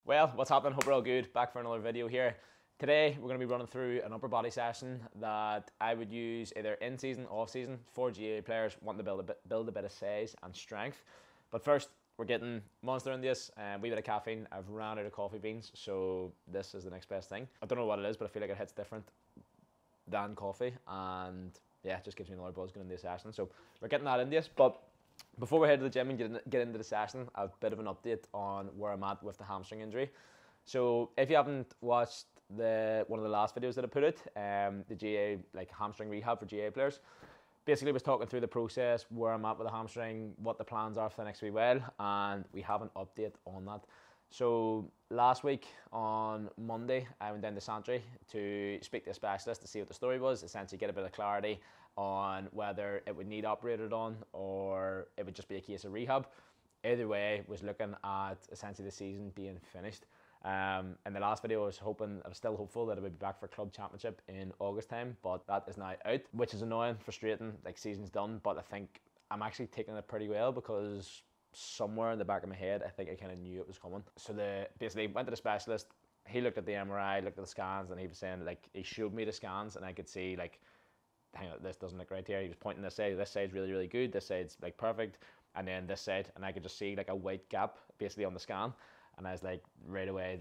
Well, what's happening? Hope you're all good. Back for another video here. Today, we're going to be running through an upper body session that I would use either in season, off season, for GAA players wanting to build a bit of size and strength. But first, we're getting Monster in this, and a wee bit of caffeine. I've ran out of coffee beans, so this is the next best thing. I don't know what it is, but I feel like it hits different than coffee, and yeah, it just gives me another buzz going into the session. So we're getting that in this, but before we head to the gym and get into the session, I have a bit of an update on where I'm at with the hamstring injury. So if you haven't watched one of the last videos that I put out, the GAA hamstring rehab for GAA players, basically was talking through the process, where I'm at with the hamstring, what the plans are for the next wee while, and we have an update on that. So last week on Monday, I went down to Santry to speak to a specialist to see what the story was, essentially get a bit of clarity on whether it would need operated on or it would just be a case of rehab. Either way, was looking at essentially the season being finished. In the last video, I was still hopeful that it would be back for club championship in August time, but that is now out, which is annoying, frustrating, like season's done, but I think I'm actually taking it pretty well because somewhere in the back of my head, I think I kind of knew it was coming. So basically went to the specialist, he looked at the MRI, looked at the scans, and he was saying, he showed me the scans and I could see hang on, this doesn't look right here. He was pointing this side's really, really good, this side's perfect, and then this side, and I could just see a white gap basically on the scan. And I was right away,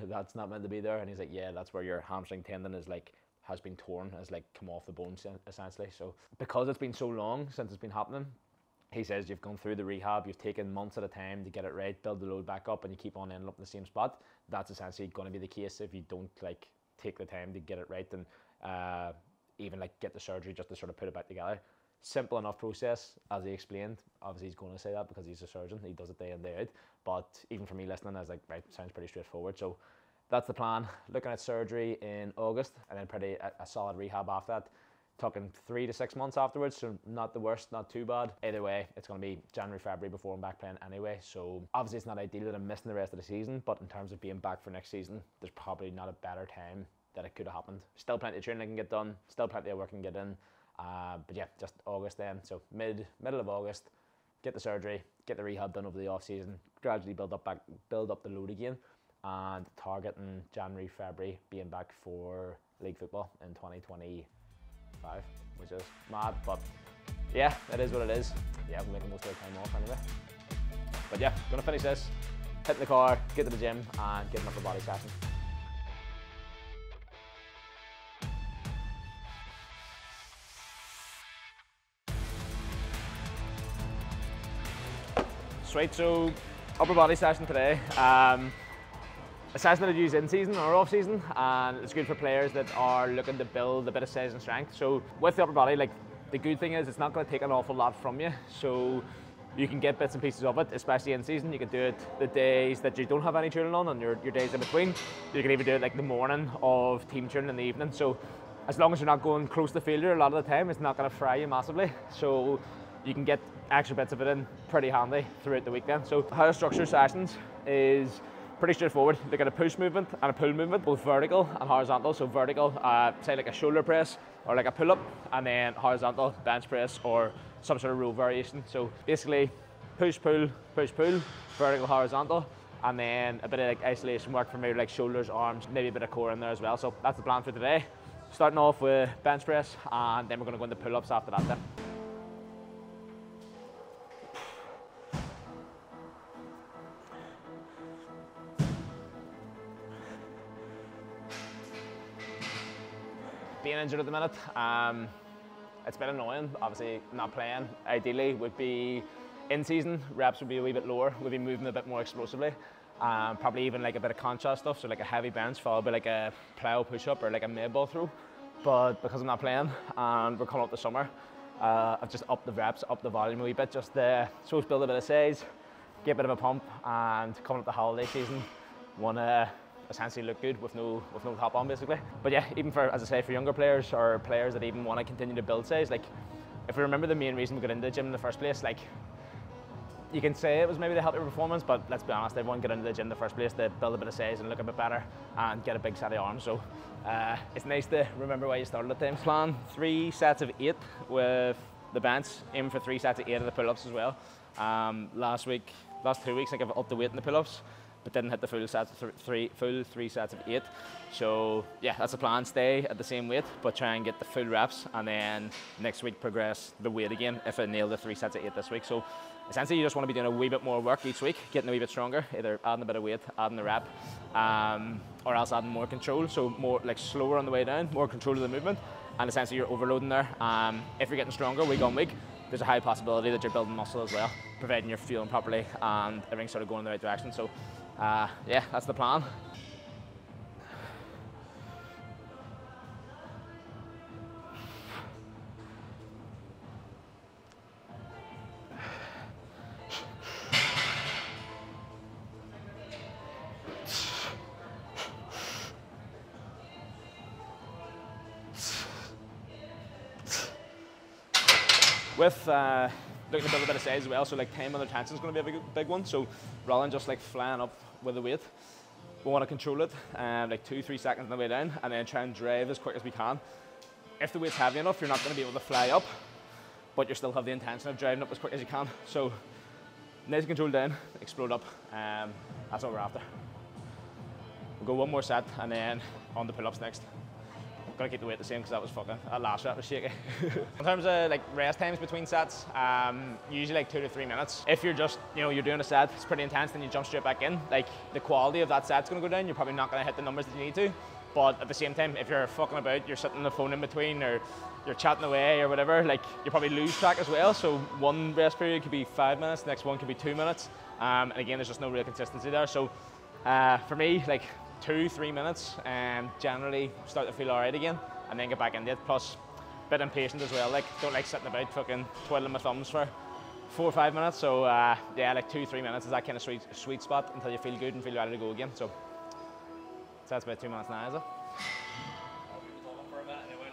that's not meant to be there. And he's like, yeah, that's where your hamstring tendon is has been torn, has come off the bone essentially. So because it's been so long since it's been happening, he says you've gone through the rehab, you've taken months at a time to get it right, build the load back up, and you keep on ending up in the same spot. That's essentially going to be the case if you don't take the time to get it right and even get the surgery just to sort of put it back together. Simple enough process, as he explained. Obviously he's going to say that because he's a surgeon, he does it day in, day out, but even for me listening, I was like, right, sounds pretty straightforward. So that's the plan, looking at surgery in August and then a solid rehab after that, talking 3 to 6 months afterwards, so not the worst, not too bad. Either way, it's going to be January, February before I'm back playing anyway, so obviously it's not ideal that I'm missing the rest of the season, but in terms of being back for next season, there's probably not a better time that it could have happened. Still plenty of training I can get done, still plenty of work I can get in, but yeah, just August then, so middle of August, get the surgery, get the rehab done over the off season, gradually build up the load again, and targeting January, February, being back for league football in 2025, which is mad, but yeah, it is what it is. Yeah, we're making most of the time off anyway. But yeah, gonna finish this, hit in the car, get to the gym, and get an upper body session. Sweet, so upper body session today. A session that I'd use in season or off season, and it's good for players that are looking to build a bit of size and strength. So with the upper body, the good thing is it's not going to take an awful lot from you, so you can get bits and pieces of it, especially in season. You can do it the days that you don't have any training on your days in between. You can even do it the morning of team training in the evening. So as long as you're not going close to failure a lot of the time, it's not going to fry you massively. So you can get extra bits of it in pretty handy throughout the weekend. So how I structure sessions is pretty straightforward. Look at a push movement and a pull movement, both vertical and horizontal. So vertical, say a shoulder press or a pull-up, and then horizontal, bench press or some sort of row variation. So basically push, pull, vertical, horizontal, and then a bit of isolation work for maybe shoulders, arms, maybe a bit of core in there as well. So that's the plan for today. Starting off with bench press, and then we're going to go into pull-ups after that then. Being injured at the minute, it's been annoying. Obviously not playing ideally would be in season, reps would be a wee bit lower, we'd be moving a bit more explosively, probably even a bit of contrast stuff, so a heavy bench followed by a plow push-up or a med ball throw. But because I'm not playing and we're coming up the summer, I've just upped the reps, upped the volume a wee bit, just to build a bit of size, get a bit of a pump, and coming up the holiday season, want to essentially look good with no top on basically. But yeah, even for, as I say, for younger players or players that even want to continue to build size, if we remember the main reason we got into the gym in the first place, you can say it was maybe the healthier performance, but let's be honest, everyone got into the gym in the first place to build a bit of size and look a bit better and get a big set of arms. So it's nice to remember why you started at times. Plan 3 sets of 8 with the bench, aim for 3 sets of 8 of the pull-ups as well. Last 2 weeks, I've upped the weight in the pull-ups. but didn't hit the full sets of three sets of 8. So yeah, that's the plan. Stay at the same weight, but try and get the full reps, and then next week progress the weight again if I nail the 3 sets of 8 this week. So essentially, you just want to be doing a wee bit more work each week, getting a wee bit stronger, either adding a bit of weight, adding the rep, or else adding more control. So more like slower on the way down, more control of the movement, and essentially you're overloading there. If you're getting stronger week on week, there's a high possibility that you're building muscle as well, providing you're fueling properly and everything's sort of going in the right direction. So yeah, that's the plan. With looking to build a bit of size as well, so like time under tension is going to be a big one. So rather than just like flying up with the weight, we want to control it like 2-3 seconds on the way down, and then try and drive as quick as we can. If the weight's heavy enough, you're not going to be able to fly up, but you still have the intention of driving up as quick as you can. So nice and control down, explode up. That's what we're after. We'll go one more set and then on the pull-ups next. Gotta keep the weight the same because that last rep was shaky. In terms of like rest times between sets, usually like 2 to 3 minutes. If you're just, you're doing a set, it's pretty intense, then you jump straight back in. Like the quality of that set's gonna go down. You're probably not gonna hit the numbers that you need to. But at the same time, if you're fucking about, you're sitting on the phone in between, or you're chatting away or whatever, like you probably lose track as well. So one rest period could be 5 minutes, the next one could be 2 minutes. And again, there's just no real consistency there. So for me, like 2-3 minutes and generally start to feel alright again, and then get back into it. Plus a bit impatient as well, like don't like sitting about fucking twiddling my thumbs for 4 or 5 minutes. So yeah, like 2-3 minutes is that kind of sweet spot until you feel good and feel ready to go again. So that's about 2 minutes now, is it?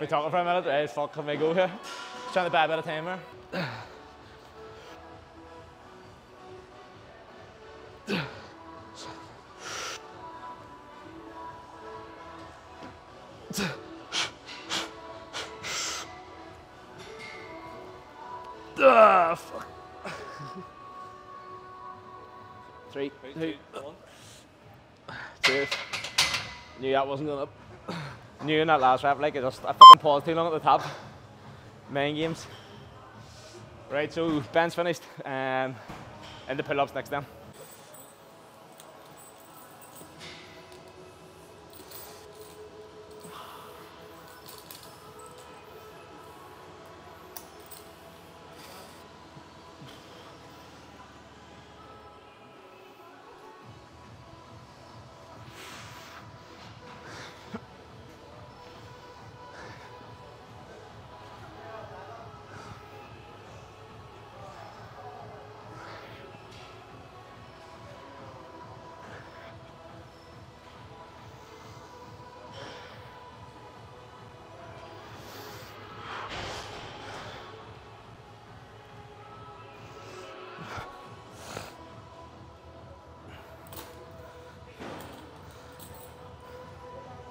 We're talking for a minute, right? Fuck, can we go here? Just trying to buy a bit of time here. Fuck. 3, 2, 1. Cheers. Knew that wasn't going up. Knew in that last rep, like I fucking paused too long at the top. Main games. Right, so bench finished. And the pull-ups next then.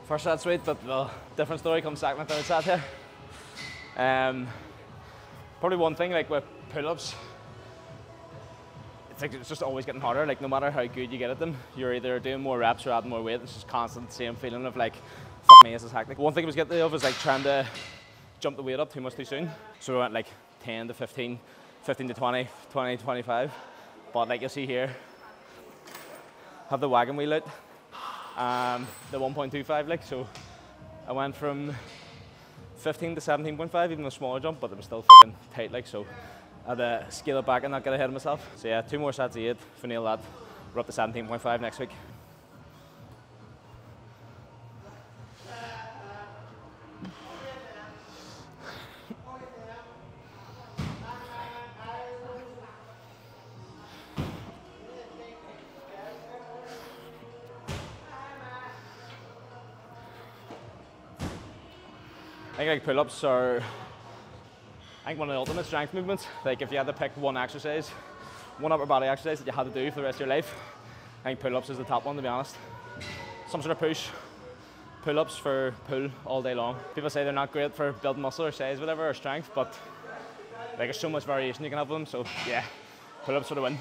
First set sweet, but well, different story comes second and third set here. Probably one thing like with pull-ups, it's just always getting harder. Like no matter how good you get at them, you're either doing more reps or adding more weight. It's just constant same feeling of like, fuck me, this is hectic. One thing I was getting of was like trying to jump the weight up too much too soon. So we went like 10 to 15, 15 to 20, 20 to 25. But like you'll see here, have the wagon wheel out. The 1.25, like, so I went from 15 to 17.5, even a smaller jump, but it was still fucking tight, like, so I had to scale it back and not get ahead of myself. So yeah, 2 more sets of 8, if I nail that, we're up to 17.5 next week. I think like pull-ups are, I think one of the ultimate strength movements. Like if you had to pick one exercise, one upper body exercise that you had to do for the rest of your life, I think pull-ups is the top one, to be honest. Some sort of push, pull-ups for pull all day long. People say they're not great for building muscle or size, whatever, or strength, but like there's so much variation you can have with them, so yeah, pull-ups for the win.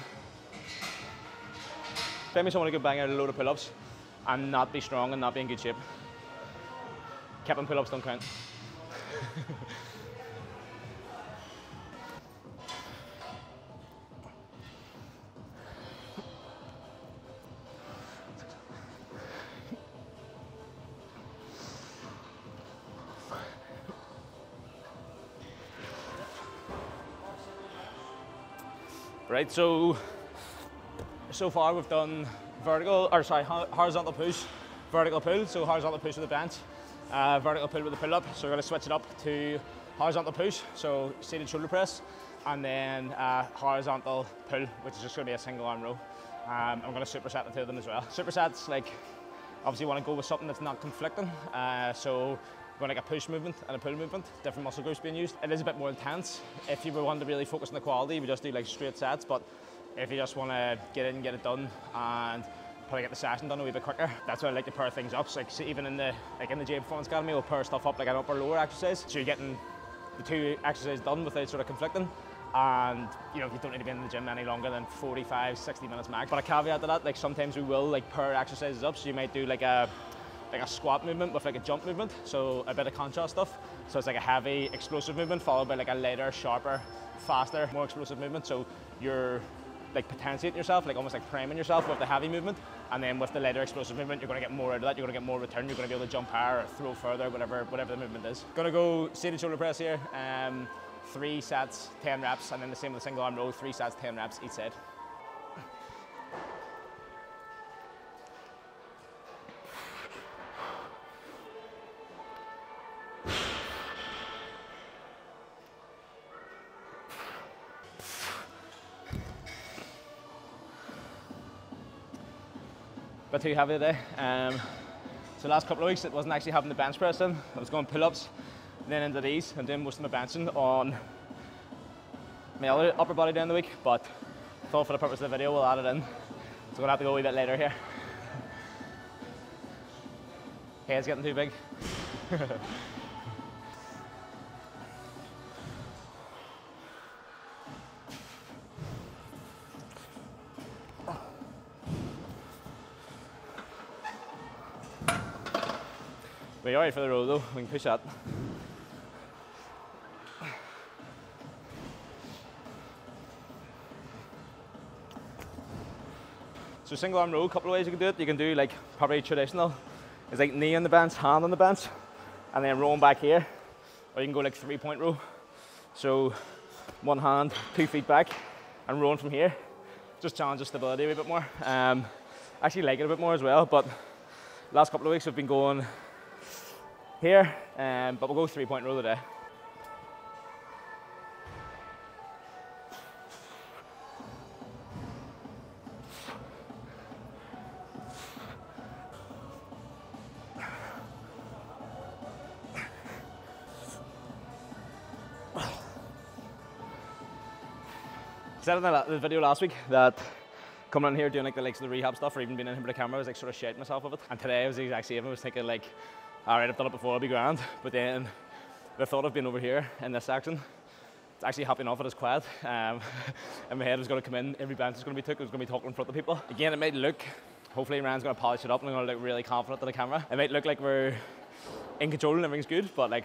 Maybe someone who could bang out a load of pull-ups and not be strong and not be in good shape. Keeping pull-ups don't count. Right, so far we've done horizontal push, vertical pull. So horizontal push with the bench, vertical pull with the pull-up. So we're going to switch it up to horizontal push, so seated shoulder press, and then horizontal pull, which is just going to be a single arm row. I'm going to superset the two of them as well. Supersets, like, obviously you want to go with something that's not conflicting. So we're like a push movement and a pull movement, different muscle groups being used. It is a bit more intense. If you were wanting to really focus on the quality, we just do like straight sets, but if you just want to get in and get it done and probably get the session done a wee bit quicker, that's why I like to pair things up. So like, even in the J Performance Academy, we'll pair stuff up like an upper lower exercise. So you're getting the two exercises done without sort of conflicting. And you don't need to be in the gym any longer than 45, 60 minutes max. But a caveat to that, like sometimes we will like pair exercises up. So you might do like a squat movement with like a jump movement, so a bit of contrast stuff. So it's like a heavy explosive movement followed by like a lighter, sharper, faster, more explosive movement. So you're like potentiating yourself, like almost like priming yourself with the heavy movement, and then with the lighter explosive movement you're going to get more out of that. You're going to get more return, you're going to be able to jump higher or throw further, whatever the movement is. Going to go seated shoulder press here, 3 sets, 10 reps, and then the same with the single arm row, 3 sets, 10 reps each side. Bit too heavy today. So last couple of weeks it wasn't actually having the bench press in. I was going pull-ups, then into these, and doing most of my benching on my other upper body during the week, but I thought for the purpose of the video we'll add it in. So we're going to have to go a wee bit later here. Head's getting too big. We're alright for the row though, we can push that. So single arm row, a couple of ways you can do it. You can do like probably traditional, it's like knee on the bench, hand on the bench, and then rowing back here. Or you can go like 3-point row. So one hand, 2 feet back, and rowing from here. Just challenges stability a wee bit more. Actually like it a bit more as well, but last couple of weeks we've been going here, but we'll go 3-point row today. I said in the video last week that coming in here doing like the likes of the rehab stuff or even being in here with the camera was like sort of shitting myself with it. And today I was the exact same. I was thinking like, alright, I've done it before, I'll be grand. But then the thought of being over here in this section, it's actually happy enough that it's quiet. In my head I was going to come in, every bench is going to be took, I was going to be talking in front of people. Again, it might look, hopefully Ryan's going to polish it up and I'm going to look really confident to the camera. It might look like we're in control and everything's good, but like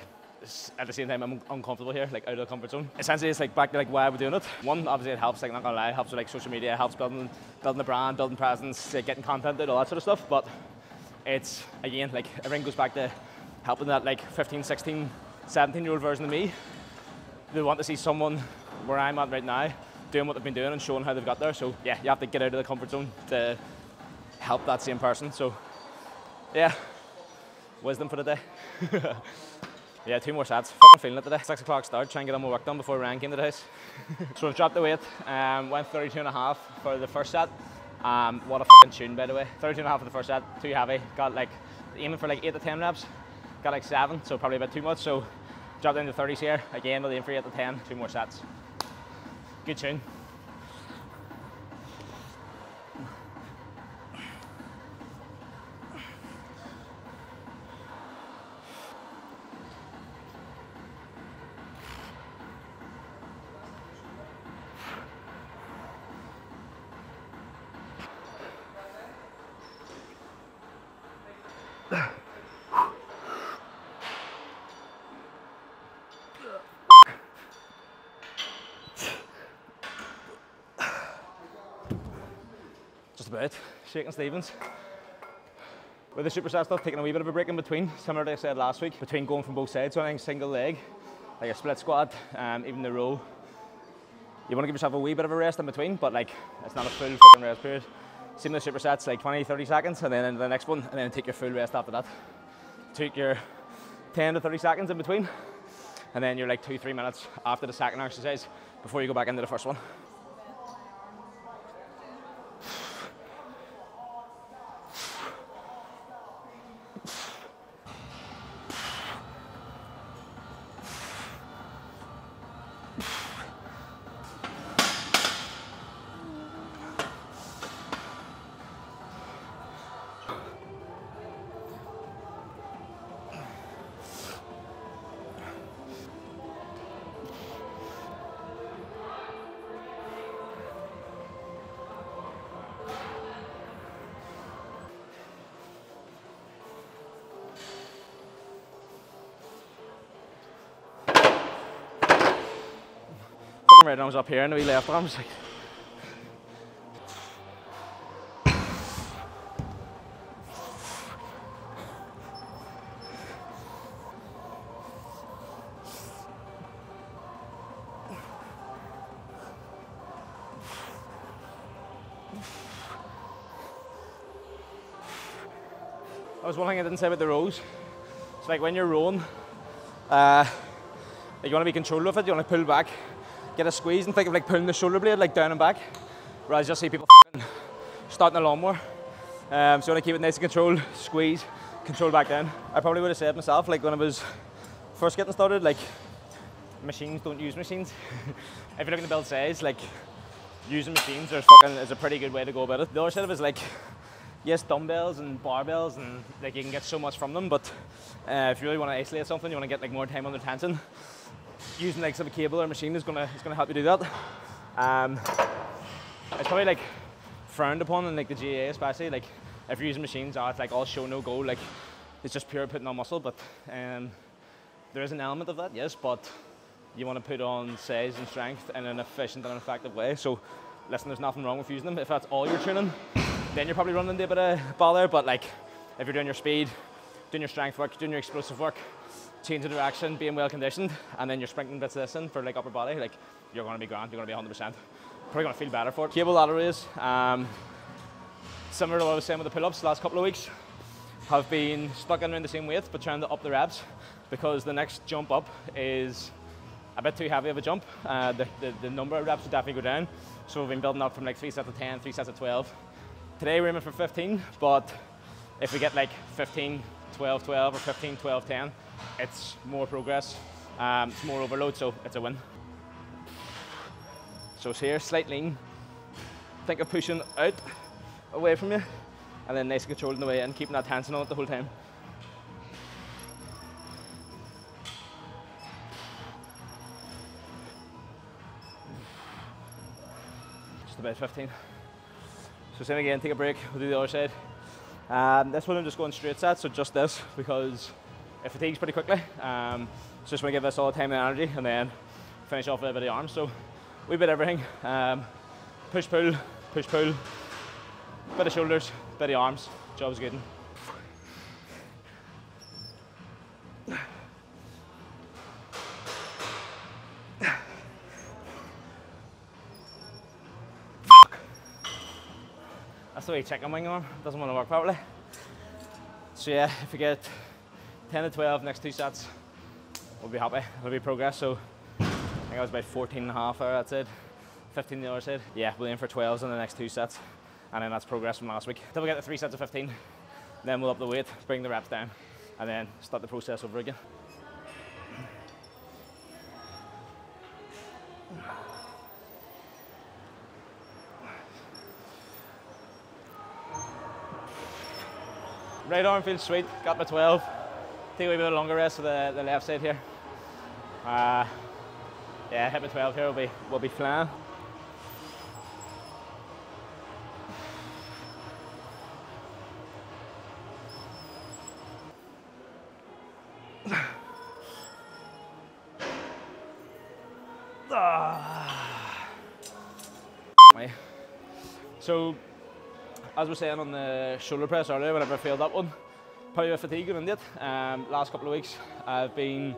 at the same time I'm uncomfortable here, like out of the comfort zone. Essentially it's like back to like why we're doing it. One, obviously it helps, like not gonna lie, it helps with like social media, it helps building the brand, building presence, like, getting content out, all that sort of stuff. But it's again like everything goes back to helping that like 15, 16, 17-year-old version of me. They want to see someone where I'm at right now doing what they've been doing and showing how they've got there. So yeah, you have to get out of the comfort zone to help that same person. So yeah, wisdom for the day. Yeah, 2 more sets. Fucking feeling it today. 6 o'clock start, try and get all my work done before Ryan came to the house. So I've dropped the weight, went 32.5 for the first set. What a fucking tune, by the way. 32.5 for the first set, too heavy. Got like, aiming for like 8 to 10 reps. Got like 7, so probably a bit too much. So dropped down to 30s here. Again, we'll aim for 8 to 10, 2 more sets. Good tune. Just about. Shaking Stevens. With the superset stuff, taking a wee bit of a break in between, similar to I said last week, between going from both sides, so I think single leg, like a split squat, even the row. You want to give yourself a wee bit of a rest in between, but like it's not a full fucking rest period. Same with the supersets, like 20-30 seconds, and then into the next one, and then take your full rest after that. Take your 10 to 30 seconds in between, and then you're like 2-3 minutes after the second exercise before you go back into the first one. Right arms up here and the wee left arms. That was one thing I didn't say about the rows. It's like when you're rowing, you want to be controlled with it, you want to pull back, get a squeeze, and think of like pulling the shoulder blade like down and back. Whereas you'll see people starting a lawnmower. So you want to keep it nice and controlled, squeeze, control back down. I probably would have said myself, like when I was first getting started, like machines, don't use machines. If you're looking to build size, like using machines is a pretty good way to go about it. The other side of it is like, yes, dumbbells and barbells, and like you can get so much from them, but if you really want to isolate something, you want to get like more time under tension, using like some cable or machine is gonna help you do that. It's probably like frowned upon in like the GAA, especially like if you're using machines, it's like all show no go, like it's just pure putting on muscle. But there is an element of that, yes, but you want to put on size and strength in an efficient and effective way. So listen, there's nothing wrong with using them. If that's all you're training, then you're probably running into a bit of bother. But like if you're doing your speed, doing your strength work, doing your explosive work, change of direction, being well conditioned, and then you're sprinkling bits of this in for like upper body, like you're going to be grand, you're going to be 100%. Probably going to feel better for it. Cable ladder raise, similar to what I was saying with the pull-ups the last couple of weeks, have been stuck in around the same weight but trying to up the reps, because the next jump up is a bit too heavy of a jump. The number of reps will definitely go down, so we've been building up from like 3 sets of 10, 3 sets of 12. Today we're aiming for 15, but if we get like 15, 12, 12 or 15, 12, 10, it's more progress, it's more overload, so it's a win. So it's here, slight lean. Think of pushing out, away from you, and then nice and controlled in the way in, keeping that tension on it the whole time. Just about 15. So same again, take a break, we'll do the other side. This one I'm just going straight sets, so just this, because it fatigues pretty quickly. So just want to give this all the time and energy, and then finish off with a bit of arms. So we bit everything. Push pull, bit of shoulders, bit of arms. Job's good. That's the way chicken wing arm, doesn't want to work properly. So yeah, if we get 10 to 12 next 2 sets, we'll be happy, it'll be progress. So I think I was about 14 and a half there, that's it. 15 the other side. Yeah, we'll aim for 12s in the next 2 sets, and then that's progress from last week. Till we get the 3 sets of 15, then we'll up the weight, bring the reps down, and then start the process over again. Right arm feels sweet, got my 12. Take a wee bit of longer rest for the left side here. Yeah, hit my 12 here, we'll be flying. So, as we were saying on the shoulder press earlier, whenever I failed that one, probably a bit fatigued in it. Last couple of weeks, haven't been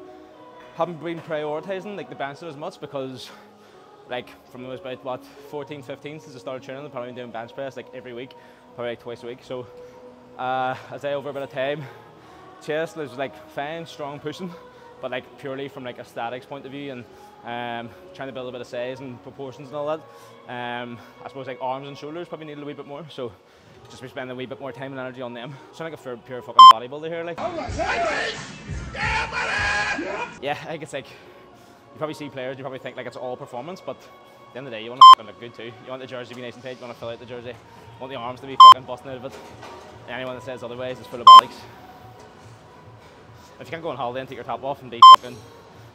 prioritising like the bench as much because, like, from when I was about what 14, 15 since I started training, I've probably been doing bench press like every week, probably like twice a week. So, I say over a bit of time, chest was like fine, strong pushing, but like purely from like a statics point of view and trying to build a bit of size and proportions and all that. I suppose like arms and shoulders probably need a wee bit more, so just be spending a wee bit more time and energy on them. So I'm like a pure fucking bodybuilder here, like. Yeah, I think it's like, you probably see players, you probably think like it's all performance, but at the end of the day, you want to fucking look good too. You want the jersey to be nice and tight, you want to fill out the jersey, you want the arms to be fucking busting out of it. And anyone that says otherwise is full of bollocks. If you can't go on holiday and take your top off and be fucking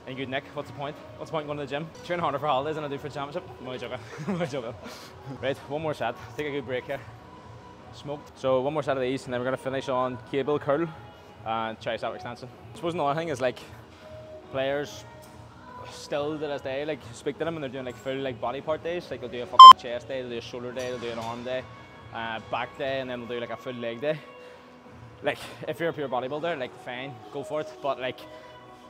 in good nick, what's the point? What's the point in going to the gym? Train harder for holidays than I do for the championship? I'm only joking. I'm only joking. Right, one more set. Take a good break here. Smoked. So one more set of these and then we're going to finish on cable curl and tricep extension. I suppose another thing is like players still to this day, like speak to them and they're doing like full like body part days. Like they'll do a fucking chest day, they'll do a shoulder day, they'll do an arm day, back day, and then they'll do like a full leg day. Like if you're a pure bodybuilder, like fine, go for it. But like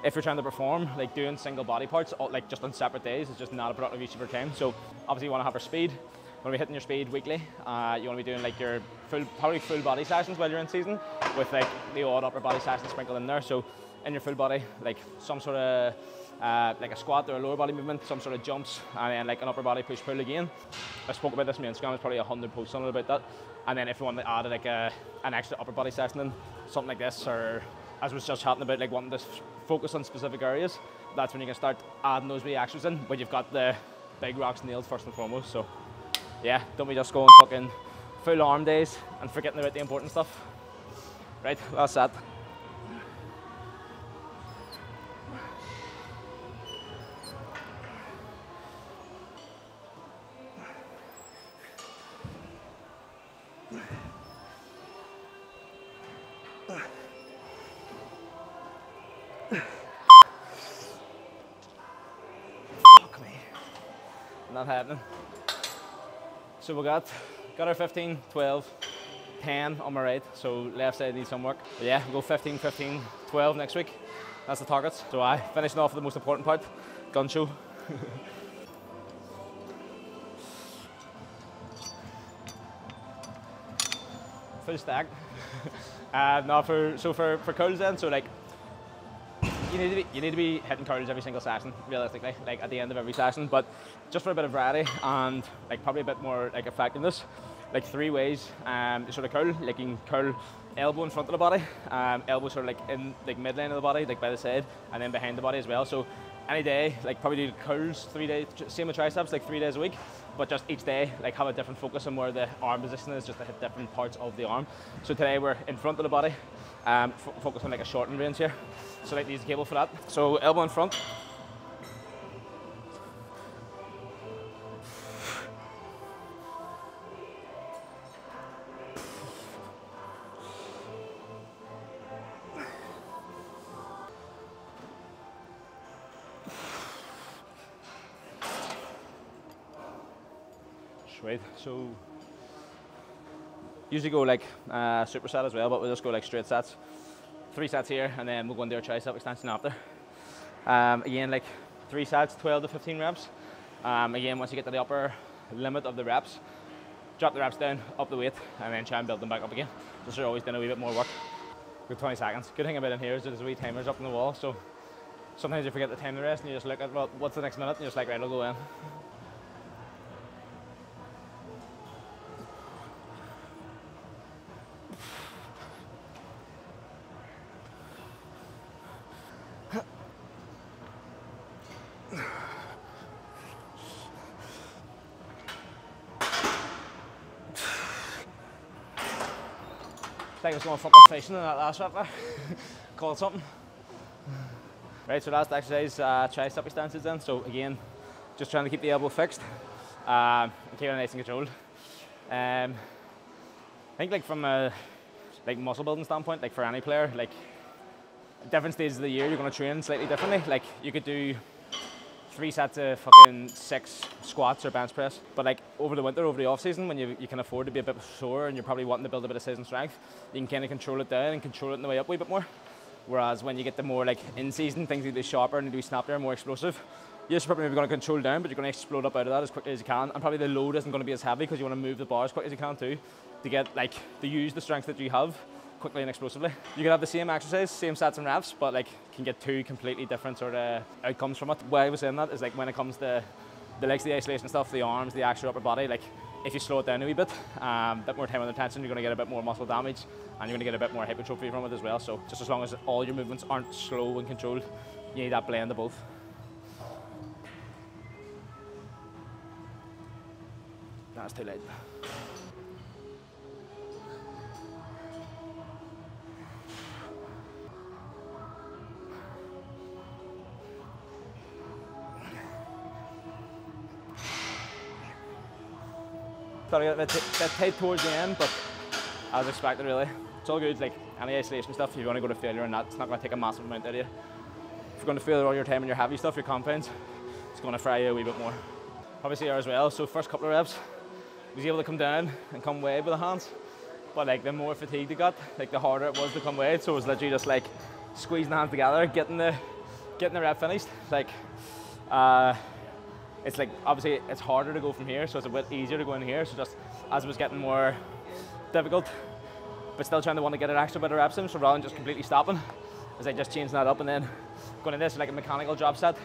if you're trying to perform, like doing single body parts, like just on separate days, is just not a productive use of your time. So obviously you want to have your speed. You want to be hitting your speed weekly. You want to be doing like your probably full body sessions while you're in season, with like the odd upper body session sprinkled in there. So in your full body, like some sort of like a squat or a lower body movement, some sort of jumps, and then like an upper body push pull again. I spoke about this on my Instagram. There's probably 100 posts on it about that. And then if you want to add like an extra upper body session in, something like this, or as was just chatting about, like wanting to focus on specific areas, that's when you can start adding those wee extras in, when you've got the big rocks nailed first and foremost. So yeah, don't be just going fucking full arm days and forgetting about the important stuff. Right, last set. Fuck me. Not happening. So we got our 15, 12, 10 on my right, so left side needs some work. But yeah, we'll go 15, 15, 12 next week. That's the targets. So finishing off with the most important part, gun show. Full stack. No, for curls then, so like you need to be hitting curls every single session, realistically, like at the end of every session, but just for a bit of variety and like probably a bit more like effectiveness, like 3 ways to sort of curl. Like you can curl elbow in front of the body, elbow sort of like in like midline of the body, like by the side, and then behind the body as well. So any day, like probably do curls 3 days, same with triceps, like 3 days a week, but just each day like have a different focus on where the arm position is, just to hit different parts of the arm. So today we're in front of the body, focus on like a shortened range here. So like use the cable for that. So elbow in front. Sweet. So usually go like superset as well, but we'll just go like straight sets. 3 sets here, and then we'll go into our tricep extension after. Again, like 3 sets, 12 to 15 reps. Again, once you get to the upper limit of the reps, drop the reps down, up the weight, and then try and build them back up again. Just you're always doing a wee bit more work. Good 20 seconds. Good thing about in here is there's a wee timers up on the wall, so sometimes you forget the time the rest, and you just look at, well, what's the next minute, and you're just like, right, I'll go in. I was going fucking fishing in that last rep there. Call it something. Right, so last exercise, tricep extensions then. So again, just trying to keep the elbow fixed, and keep it nice and controlled. I think like from a muscle building standpoint, like for any player, like different stages of the year you're going to train slightly differently. Like you could do 3 sets of fucking 6 squats or bench press, but like over the winter, over the off season, when you can afford to be a bit sore and you're probably wanting to build a bit of size and strength, you can kind of control it down and control it in the way up a wee bit more. Whereas when you get the more like in season, things need to be sharper and need to be snappier, more explosive. Yes, you're probably maybe going to control down, but you're going to explode up out of that as quickly as you can, and probably the load isn't going to be as heavy because you want to move the bar as quickly as you can too, to get like to use the strength that you have quickly and explosively. You can have the same exercise, same sets and reps, but like can get 2 completely different sort of outcomes from it. Why I was saying that is like when it comes to the legs, the isolation stuff, the arms, the actual upper body, like if you slow it down a wee bit more time under tension, you're going to get a bit more muscle damage and you're going to get a bit more hypertrophy from it as well. So just as long as all your movements aren't slow and controlled, you need that blend of both. That's too late. Got to get a bit tight towards the end, but as expected really. It's all good, like any isolation stuff, if you want to go to failure and that, it's not going to take a massive amount out of you. If you're going to failure all your time on your heavy stuff, your compounds, it's going to fry you a wee bit more. Obviously here as well, so first couple of reps, I was able to come down and come wide with the hands, but like the more fatigued it got, like the harder it was to come wide, so it was literally just like squeezing the hands together, getting the rep finished. Like it's like obviously it's harder to go from here, so it's a bit easier to go in here, so just as it was getting more difficult, but still trying to want to get an extra bit of reps in, so rather than just completely stopping, as I just changed that up and then going in this like a mechanical drop set.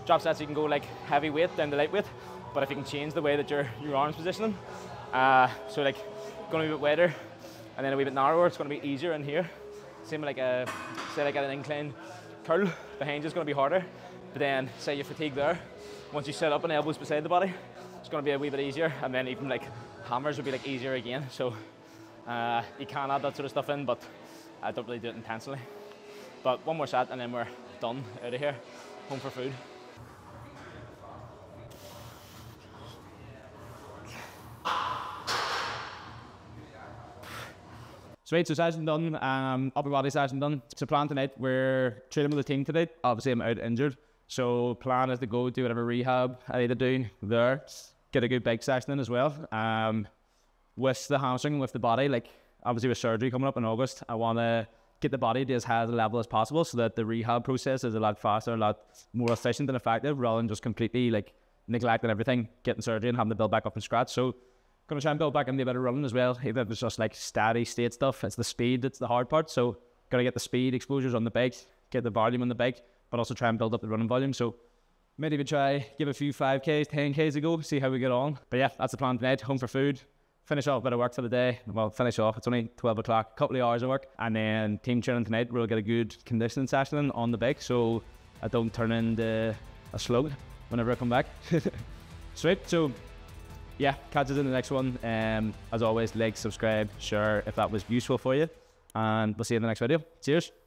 Drop sets you can go like heavy weight down to light weight, but if you can change the way that your arms positioning, so like going to be a bit wider and then a wee bit narrower, it's going to be easier in here. Same like say like an incline curl behind you is going to be harder, but then say you're fatigued there, once you set up and elbows beside the body, it's going to be a wee bit easier, and then even like hammers would be like easier again. So you can add that sort of stuff in, but I don't really do it intentionally. But one more set and then we're done out of here, home for food. Sweet, so session done, upper body session done. So plan tonight, we're training with the team today. Obviously I'm out injured, so plan is to go do whatever rehab I need to do there. Get a good big session in as well. With the hamstring, with the body, like obviously with surgery coming up in August, I want to get the body to as high a level as possible so that the rehab process is a lot faster, a lot more efficient and effective, rather than just completely like neglecting everything, getting surgery and having to build back up from scratch. So going to try and build back into a bit of running as well. Even if it's just like steady state stuff, it's the speed that's the hard part. So got to get the speed exposures on the bike, get the volume on the bike, but also try and build up the running volume. So maybe even try, give a few 5Ks, 10Ks a go, see how we get on. But yeah, that's the plan tonight. Home for food, finish off a bit of work for the day. Well, finish off, it's only 12 o'clock, a couple of hours of work. And then team training tonight, we'll get a good conditioning session on the bike so I don't turn into a slug whenever I come back. Sweet, so yeah, catch us in the next one. As always, like, subscribe, share if that was useful for you. And we'll see you in the next video. Cheers.